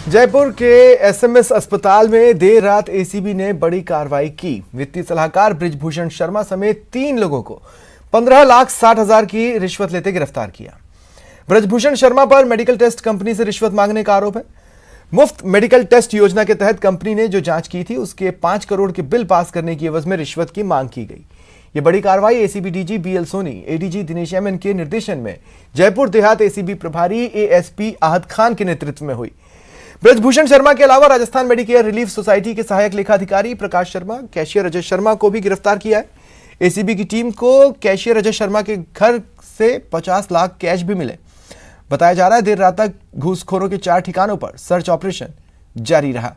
जयपुर के एसएमएस अस्पताल में देर रात एसीबी ने बड़ी कार्रवाई की। वित्तीय सलाहकार बृजभूषण शर्मा समेत 3 लोगों को 15,60,000 की रिश्वत लेते गिरफ्तार किया। बृजभूषण शर्मा पर मेडिकल टेस्ट कंपनी से रिश्वत मांगने का आरोप है। मुफ्त मेडिकल टेस्ट योजना के तहत कंपनी ने जो जांच की थी उसके 5 करोड़ के बिल पास करने की एवज में रिश्वत की मांग की गई। ये बड़ी कार्रवाई ACB DG BL Soni, ADG Dinesh MN के निर्देशन में जयपुर देहात एसीबी प्रभारी एएसपी आहद खान के नेतृत्व में हुई। बृजभूषण शर्मा के अलावा राजस्थान मेडिकेयर रिलीफ सोसाइटी के सहायक लेखाधिकारी प्रकाश शर्मा, कैशियर अजय शर्मा को भी गिरफ्तार किया है। एसीबी की टीम को कैशियर अजय शर्मा के घर से 50 लाख कैश भी मिले। बताया जा रहा है देर रात तक घूसखोरों के 4 ठिकानों पर सर्च ऑपरेशन जारी रहा।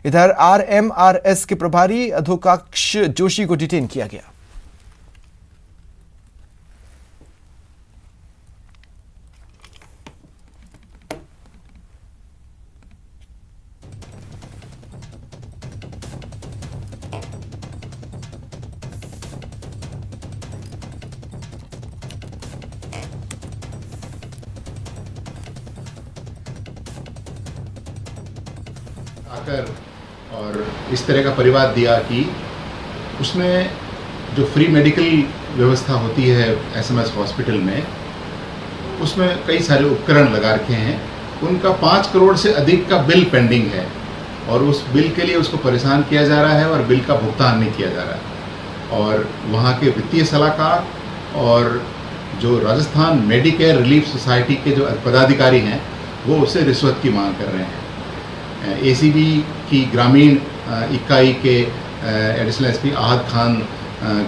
इधर आरएमआरएस के प्रभारी अधोकाक्ष जोशी को डिटेन किया गया। आकर और इस तरह का परिवाद दिया कि उसमें जो फ्री मेडिकल व्यवस्था होती है एसएमएस हॉस्पिटल में, उसमें कई सारे उपकरण लगा रखे हैं। उनका 5 करोड़ से अधिक का बिल पेंडिंग है और उस बिल के लिए उसको परेशान किया जा रहा है और बिल का भुगतान नहीं किया जा रहा है। और वहाँ के वित्तीय सलाहकार और जो राजस्थान मेडिकेयर रिलीफ सोसाइटी के जो पदाधिकारी हैं वो उससे रिश्वत की मांग कर रहे हैं। एसीबी की ग्रामीण इकाई के एडिशनल एसपी आहद खान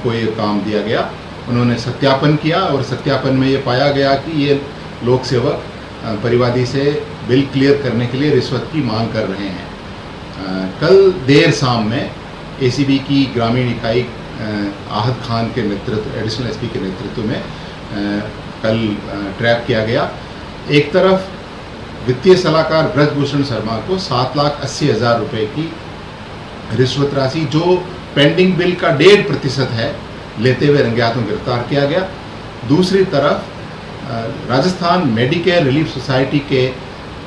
को ये काम दिया गया। उन्होंने सत्यापन किया और सत्यापन में ये पाया गया कि ये लोक सेवक परिवादी से बिल क्लियर करने के लिए रिश्वत की मांग कर रहे हैं। कल देर शाम में एसीबी की ग्रामीण इकाई आहद खान के नेतृत्व, एडिशनल एसपी के नेतृत्व में कल ट्रैप किया गया। एक तरफ वित्तीय सलाहकार बृजभूषण शर्मा को 7,80,000 रुपये की रिश्वत राशि जो पेंडिंग बिल का 1.5% है लेते हुए रंगे हाथों गिरफ्तार किया गया। दूसरी तरफ राजस्थान मेडिकेयर रिलीफ सोसाइटी के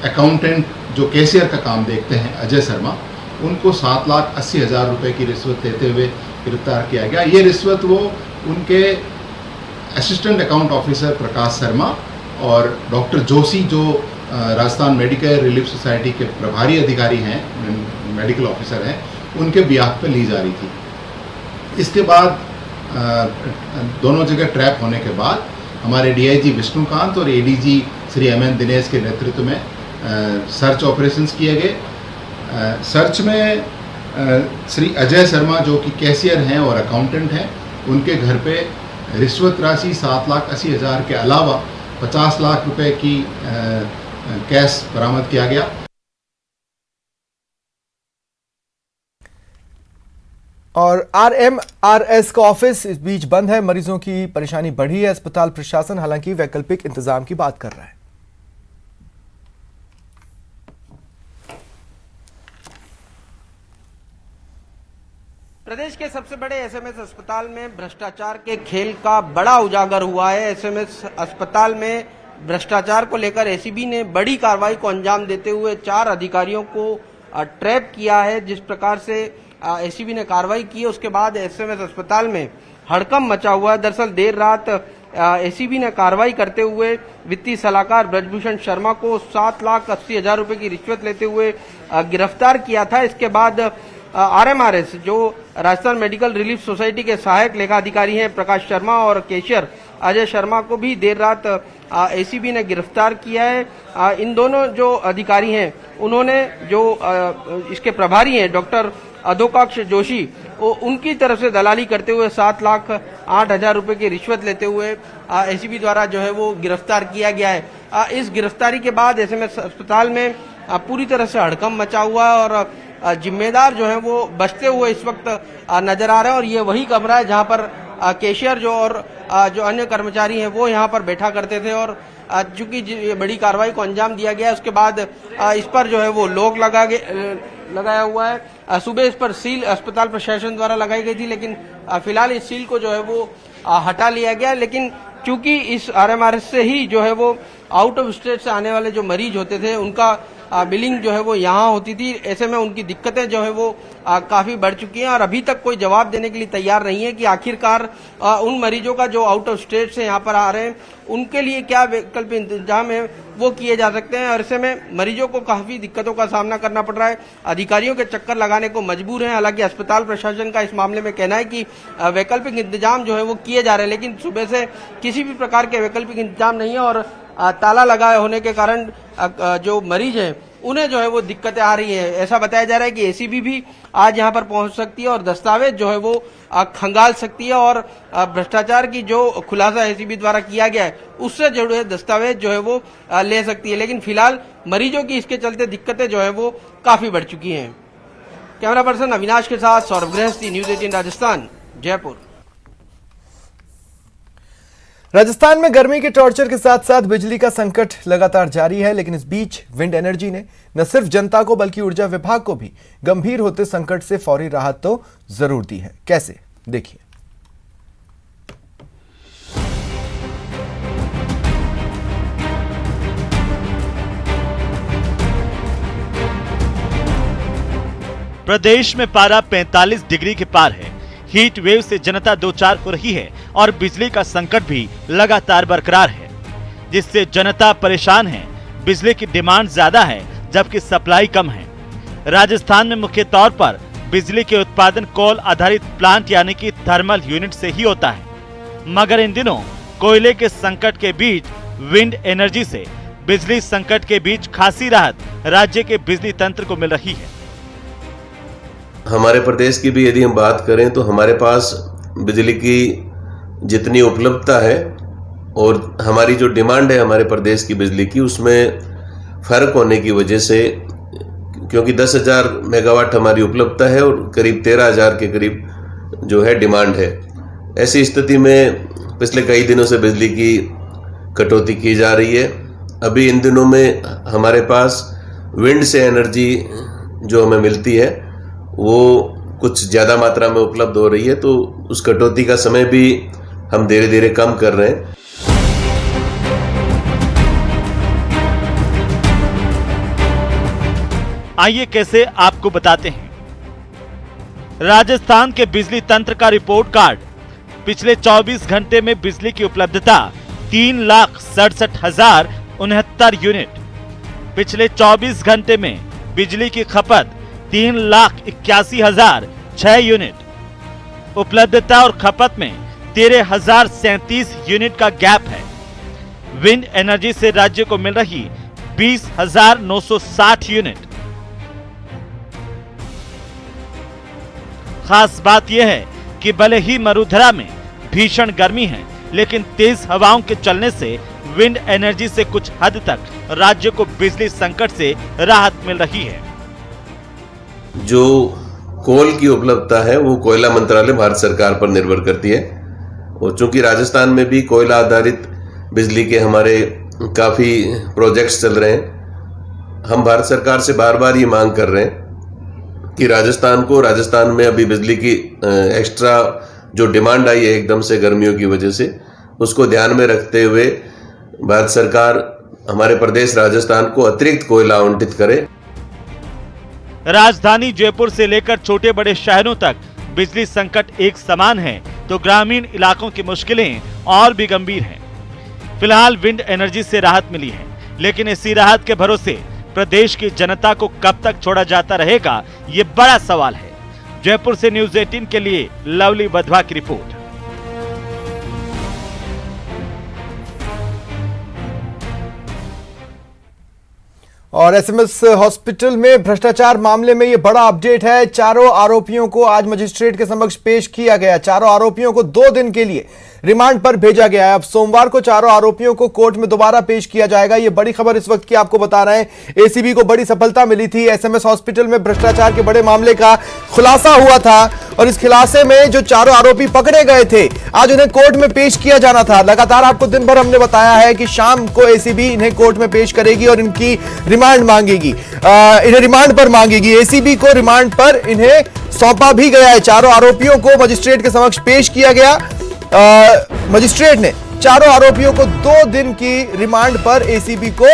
अकाउंटेंट जो कैशियर का काम देखते हैं अजय शर्मा, उनको 7,80,000 रुपये की रिश्वत लेते हुए गिरफ्तार किया गया। ये रिश्वत वो उनके assistant account officer Prakash Sharma और डॉक्टर जोशी जो राजस्थान मेडिकेयर रिलीफ सोसाइटी के प्रभारी अधिकारी हैं, मेडिकल ऑफिसर हैं, उनके ब्याह पर ली जा रही थी। इसके बाद दोनों जगह ट्रैप होने के बाद हमारे डीआईजी विष्णुकांत और एडीजी श्री एमएन दिनेश के नेतृत्व में सर्च ऑपरेशंस किए गए। सर्च में श्री अजय शर्मा जो कि कैशियर हैं और अकाउंटेंट हैं, उनके घर पे रिश्वत राशि 7,80,000 के अलावा 50 लाख रुपए की कैश बरामद किया गया। और आरएमआरएस का ऑफिस इस बीच बंद है। मरीजों की परेशानी बढ़ी है। अस्पताल प्रशासन हालांकि वैकल्पिक इंतजाम की बात कर रहा है। प्रदेश के सबसे बड़े एसएमएस अस्पताल में भ्रष्टाचार के खेल का बड़ा उजागर हुआ है। एसएमएस अस्पताल में भ्रष्टाचार को लेकर एसीबी ने बड़ी कार्रवाई को अंजाम देते हुए 4 अधिकारियों को ट्रैप किया है। जिस प्रकार से एसीबी ने कार्रवाई की है उसके बाद एसएमएस अस्पताल में हड़कंप मचा हुआ है। दरअसल देर रात एसीबी ने कार्रवाई करते हुए वित्तीय सलाहकार बृजभूषण शर्मा को 7,80,000 रुपए की रिश्वत लेते हुए गिरफ्तार किया था। इसके बाद आरएमआरएस जो राजस्थान मेडिकल रिलीफ सोसाइटी के सहायक लेखाधिकारी हैं प्रकाश शर्मा और कैशियर अजय शर्मा को भी देर रात एसीबी ने गिरफ्तार किया है। इन दोनों जो अधिकारी हैं उन्होंने जो इसके प्रभारी हैं डॉक्टर अधोकाक्ष जोशी, उनकी तरफ से दलाली करते हुए 7,08,000 रुपए की रिश्वत लेते हुए एसीबी द्वारा जो है वो गिरफ्तार किया गया है। इस गिरफ्तारी के बाद एसएमएस अस्पताल में पूरी तरह से हड़कंप मचा हुआ है और जिम्मेदार जो है वो बचते हुए इस वक्त नजर आ रहे हैं। और ये वही कमरा है जहां पर कैशियर जो और जो अन्य कर्मचारी हैं वो यहाँ पर बैठा करते थे। और चूंकि बड़ी कार्रवाई को अंजाम दिया गया उसके बाद इस पर जो है वो लॉक लगाया हुआ है। सुबह इस पर सील अस्पताल प्रशासन द्वारा लगाई गई थी, लेकिन फिलहाल इस सील को जो है वो हटा लिया गया। लेकिन चूंकि इस आरएमआरएस से ही जो है वो आउट ऑफ स्टेट से आने वाले जो मरीज होते थे उनका बिलिंग जो है वो यहाँ होती थी। ऐसे में उनकी दिक्कतें जो है वो काफी बढ़ चुकी हैं और अभी तक कोई जवाब देने के लिए तैयार नहीं है कि आखिरकार उन मरीजों का जो आउट ऑफ स्टेट से यहाँ पर आ रहे हैं उनके लिए क्या वैकल्पिक इंतजाम है वो किए जा सकते हैं। और ऐसे में मरीजों को काफी दिक्कतों का सामना करना पड़ रहा है, अधिकारियों के चक्कर लगाने को मजबूर हैं। हालांकि अस्पताल प्रशासन का इस मामले में कहना है कि वैकल्पिक इंतजाम जो है वो किए जा रहे हैं, लेकिन सुबह से किसी भी प्रकार के वैकल्पिक इंतजाम नहीं है और ताला लगाए होने के कारण जो मरीज हैं उन्हें जो है वो दिक्कतें आ रही है। ऐसा बताया जा रहा है कि एसीबी भी आज यहां पर पहुंच सकती है और दस्तावेज जो है वो खंगाल सकती है और भ्रष्टाचार की जो खुलासा एसीबी द्वारा किया गया है उससे जुड़े दस्तावेज जो है वो ले सकती है। लेकिन फिलहाल मरीजों की इसके चलते दिक्कतें जो है वो काफी बढ़ चुकी हैं। कैमरा पर्सन अविनाश के साथ सौरभ गृहस्थी, न्यूज 18 राजस्थान, जयपुर। राजस्थान में गर्मी के टॉर्चर के साथ साथ बिजली का संकट लगातार जारी है, लेकिन इस बीच विंड एनर्जी ने न सिर्फ जनता को बल्कि ऊर्जा विभाग को भी गंभीर होते संकट से फौरी राहत तो जरूर दी है। कैसे, देखिए। प्रदेश में पारा 45 डिग्री के पार है। हीट वेव से जनता दो चार हो रही है और बिजली का संकट भी लगातार बरकरार है, जिससे जनता परेशान है। बिजली की डिमांड ज्यादा है जबकि सप्लाई कम है। राजस्थान में मुख्य तौर पर बिजली के उत्पादन कोल आधारित प्लांट यानी कि थर्मल यूनिट से ही होता है, मगर इन दिनों कोयले के संकट के बीच विंड एनर्जी से बिजली संकट के बीच खासी राहत राज्य के बिजली तंत्र को मिल रही है। हमारे प्रदेश की भी यदि हम बात करें तो हमारे पास बिजली की जितनी उपलब्धता है और हमारी जो डिमांड है हमारे प्रदेश की बिजली की, उसमें फ़र्क होने की वजह से, क्योंकि 10,000 मेगावाट हमारी उपलब्धता है और करीब 13,000 के करीब जो है डिमांड है। ऐसी स्थिति में पिछले कई दिनों से बिजली की कटौती की जा रही है। अभी इन दिनों में हमारे पास विंड से एनर्जी जो हमें मिलती है वो कुछ ज़्यादा मात्रा में उपलब्ध हो रही है, तो उस कटौती का समय भी हम धीरे धीरे कम कर रहे हैं। आइए कैसे आपको बताते हैं। राजस्थान के बिजली तंत्र का रिपोर्ट कार्ड। पिछले 24 घंटे में बिजली की उपलब्धता 3,67,069 यूनिट। पिछले 24 घंटे में बिजली की खपत 3,81,006 यूनिट। उपलब्धता और खपत में 13,037 यूनिट का गैप है। विंड एनर्जी से राज्य को मिल रही 20,960 यूनिट। खास बात यह है कि भले ही मरुधरा में भीषण गर्मी है, लेकिन तेज हवाओं के चलने से विंड एनर्जी से कुछ हद तक राज्य को बिजली संकट से राहत मिल रही है। जो कोल की उपलब्धता है वो कोयला मंत्रालय भारत सरकार पर निर्भर करती है, और चूंकि राजस्थान में भी कोयला आधारित बिजली के हमारे काफ़ी प्रोजेक्ट्स चल रहे हैं, हम भारत सरकार से बार बार ये मांग कर रहे हैं कि राजस्थान में अभी बिजली की एक्स्ट्रा जो डिमांड आई है एकदम से गर्मियों की वजह से, उसको ध्यान में रखते हुए भारत सरकार हमारे प्रदेश राजस्थान को अतिरिक्त कोयला आवंटित करे। राजधानी जयपुर से लेकर छोटे बड़े शहरों तक बिजली संकट एक समान है, तो ग्रामीण इलाकों की मुश्किलें और भी गंभीर हैं। फिलहाल विंड एनर्जी से राहत मिली है, लेकिन इसी राहत के भरोसे प्रदेश की जनता को कब तक छोड़ा जाता रहेगा, ये बड़ा सवाल है। जयपुर से न्यूज 18 के लिए लवली बधवा की रिपोर्ट। और एसएमएस हॉस्पिटल में भ्रष्टाचार मामले में यह बड़ा अपडेट है। चारों आरोपियों को आज मजिस्ट्रेट के समक्ष पेश किया गया। चारों आरोपियों को 2 दिन के लिए रिमांड पर भेजा गया है। अब सोमवार को चारों आरोपियों को कोर्ट में दोबारा पेश किया जाएगा। यह बड़ी खबर इस वक्त की आपको बता रहे हैं। एसीबी को बड़ी सफलता मिली थी। एसएमएस हॉस्पिटल में भ्रष्टाचार के बड़े मामले का खुलासा हुआ था और इस खुलासे में जो चारों आरोपी पकड़े गए थे, आज उन्हें कोर्ट में पेश किया जाना था। लगातार आपको दिन भर हमने बताया है कि शाम को एसीबी इन्हें कोर्ट में पेश करेगी और इनकी रिमांड मांगेगी, इन्हें रिमांड पर मांगेगी। एसीबी को रिमांड पर इन्हें सौंपा भी गया है। चारों आरोपियों को मजिस्ट्रेट के समक्ष पेश किया गया। मजिस्ट्रेट ने चारों आरोपियों को 2 दिन की रिमांड पर एसीबी को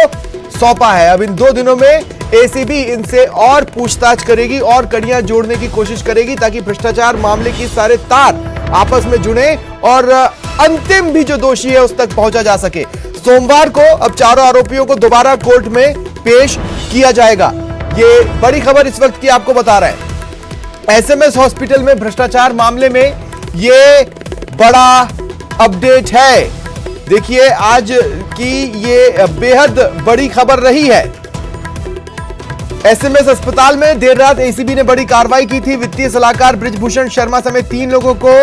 सौंपा है। अब इन 2 दिनों में एसीबी इनसे और पूछताछ करेगी और कड़ियां जोड़ने की कोशिश करेगी ताकि भ्रष्टाचार मामले की सारे तार आपस में जुड़े और अंतिम भी जो दोषी है उस तक पहुंचा जा सके। सोमवार को अब चारों आरोपियों को दोबारा कोर्ट में पेश किया जाएगा। ये बड़ी खबर इस वक्त की आपको बता रहे हैं। एसएमएस हॉस्पिटल में भ्रष्टाचार मामले में ये बड़ा अपडेट है। देखिए आज की ये बेहद बड़ी खबर रही है। एसएमएस अस्पताल में देर रात एसीबी ने बड़ी कार्रवाई की थी। वित्तीय सलाहकार बृजभूषण शर्मा समेत 3 लोगों को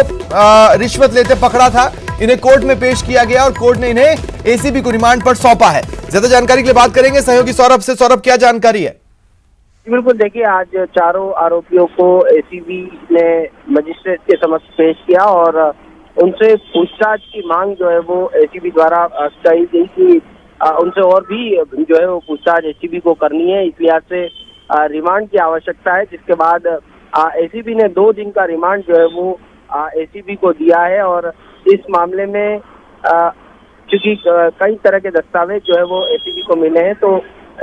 रिश्वत लेते पकड़ा था। इन्हें कोर्ट में पेश किया गया और कोर्ट ने इन्हें एसीबी को रिमांड पर सौंपा है। ज्यादा जानकारी के लिए बात करेंगे सहयोगी सौरभ से। सौरभ, क्या जानकारी है? बिल्कुल, देखिए आज चारों आरोपियों को एसीबी ने मजिस्ट्रेट के समक्ष पेश किया और उनसे पूछताछ की मांग जो है वो एसीबी द्वारा की गई कि उनसे और भी जो है वो पूछताछ एसीबी को करनी है। इस लिहाज से रिमांड की आवश्यकता है, जिसके बाद एसीबी ने 2 दिन का रिमांड जो है वो एसीबी को दिया है। और इस मामले में चूंकि कई तरह के दस्तावेज जो है वो एसीबी को मिले हैं, तो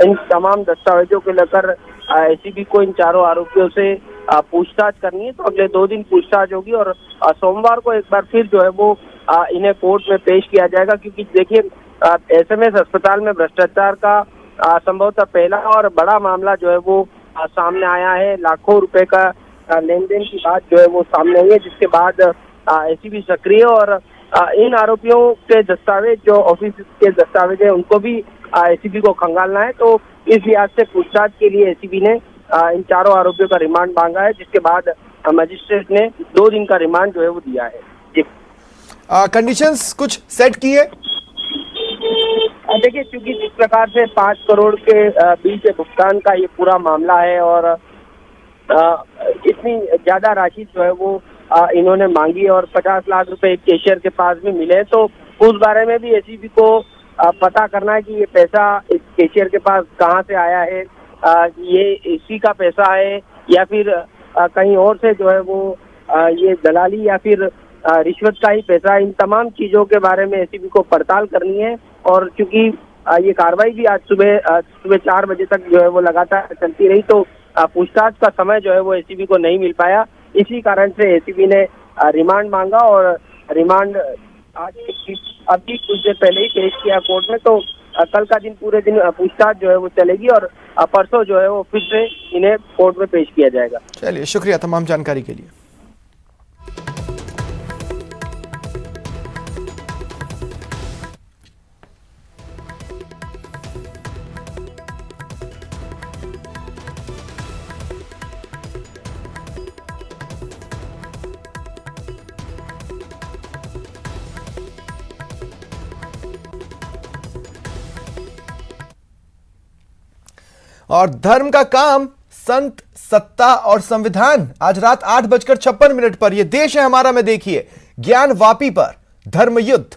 इन तमाम दस्तावेजों को लेकर एसीबी को इन चारों आरोपियों से पूछताछ करनी है। तो अगले 2 दिन पूछताछ होगी और सोमवार को एक बार फिर जो है वो इन्हें कोर्ट में पेश किया जाएगा। क्योंकि देखिए एसएमएस अस्पताल में भ्रष्टाचार का संभवतः पहला और बड़ा मामला जो है वो सामने आया है। लाखों रुपए का लेन देन की बात जो है वो सामने आई है, जिसके बाद एसीबी सक्रिय और इन आरोपियों के दस्तावेज जो ऑफिस के दस्तावेज है उनको भी एसीबी को खंगालना है। तो इस लिहाज से पूछताछ के लिए एसीबी ने इन चारों आरोपियों का रिमांड मांगा है, जिसके बाद मजिस्ट्रेट ने 2 दिन का रिमांड जो है वो दिया है। जी, कंडीशंस कुछ सेट की है? देखिए, क्योंकि जिस प्रकार से 5 करोड़ के बिल के भुगतान का ये पूरा मामला है और इतनी ज्यादा राशि जो है वो इन्होंने मांगी और 50 लाख रुपए एक कैशियर के पास भी मिले, तो उस बारे में भी एसीबी को पता करना है कि ये पैसा इस कैशियर के पास कहाँ से आया है, ये इसी का पैसा है या फिर कहीं और से जो है वो ये दलाली या फिर रिश्वत का ही पैसा। इन तमाम चीजों के बारे में एसीबी को पड़ताल करनी है। और चूंकि ये कार्रवाई भी आज सुबह 4 बजे तक जो है वो लगातार चलती रही, तो पूछताछ का समय जो है वो एसीबी को नहीं मिल पाया। इसी कारण से एसीबी ने रिमांड मांगा और रिमांड आज अभी कुछ देर पहले ही पेश किया कोर्ट में। तो कल का दिन पूरे दिन पूछताछ जो है वो चलेगी और परसों जो है वो फिर से इन्हें कोर्ट में पेश किया जाएगा। चलिए, शुक्रिया तमाम जानकारी के लिए। और धर्म का काम, संत, सत्ता और संविधान। आज रात 8:56 पर यह देश है हमारा में देखिए ज्ञान वापी पर धर्म युद्ध।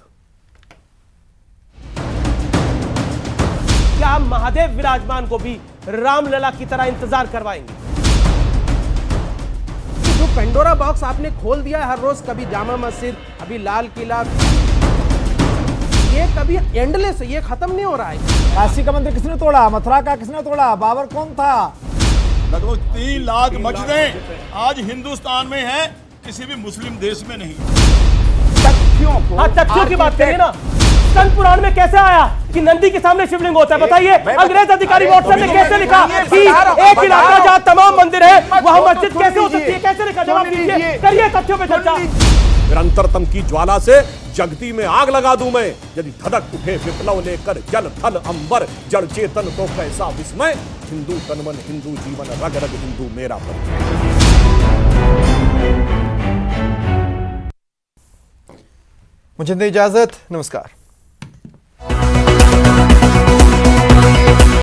क्या महादेव विराजमान को भी रामलला की तरह इंतजार करवाएंगे? जो पेंडोरा बॉक्स आपने खोल दिया है हर रोज, कभी जामा मस्जिद, अभी लाल किला, ये कभी एंडलेस, ये खत्म नहीं हो रहा है। काशी का मंदिर किसने तोड़ा? मथुरा का किसने तोड़ा? बाबर कौन था? लगभग 3 लाख मस्जिदें आज हिंदुस्तान में हैं, किसी भी मुस्लिम देश में नहीं। तथ्यों की बात करिए ना। स्कंद पुराण में कैसे आया कि नंदी के सामने शिवलिंग होता है? बताइए। अंग्रेज अधिकारी व्हाट्सएप में कैसे लिखा कि एक इलाका जहां तमाम मंदिर है वहां मस्जिद कैसे हो सकती है? कैसे लिखा? जवाब दीजिए, करिए तथ्यों पे चर्चा। निरंतरतम की ज्वाला से जगती में आग लगा दूं मैं, यदि धड़क उठे विप्लव लेकर जल थल अंबर, जड़ चेतन तो कैसा विस्मय, हिंदू तनमन हिंदू जीवन, रग रग हिंदू मेरा परिचय। मुझे दे इजाजत, नमस्कार।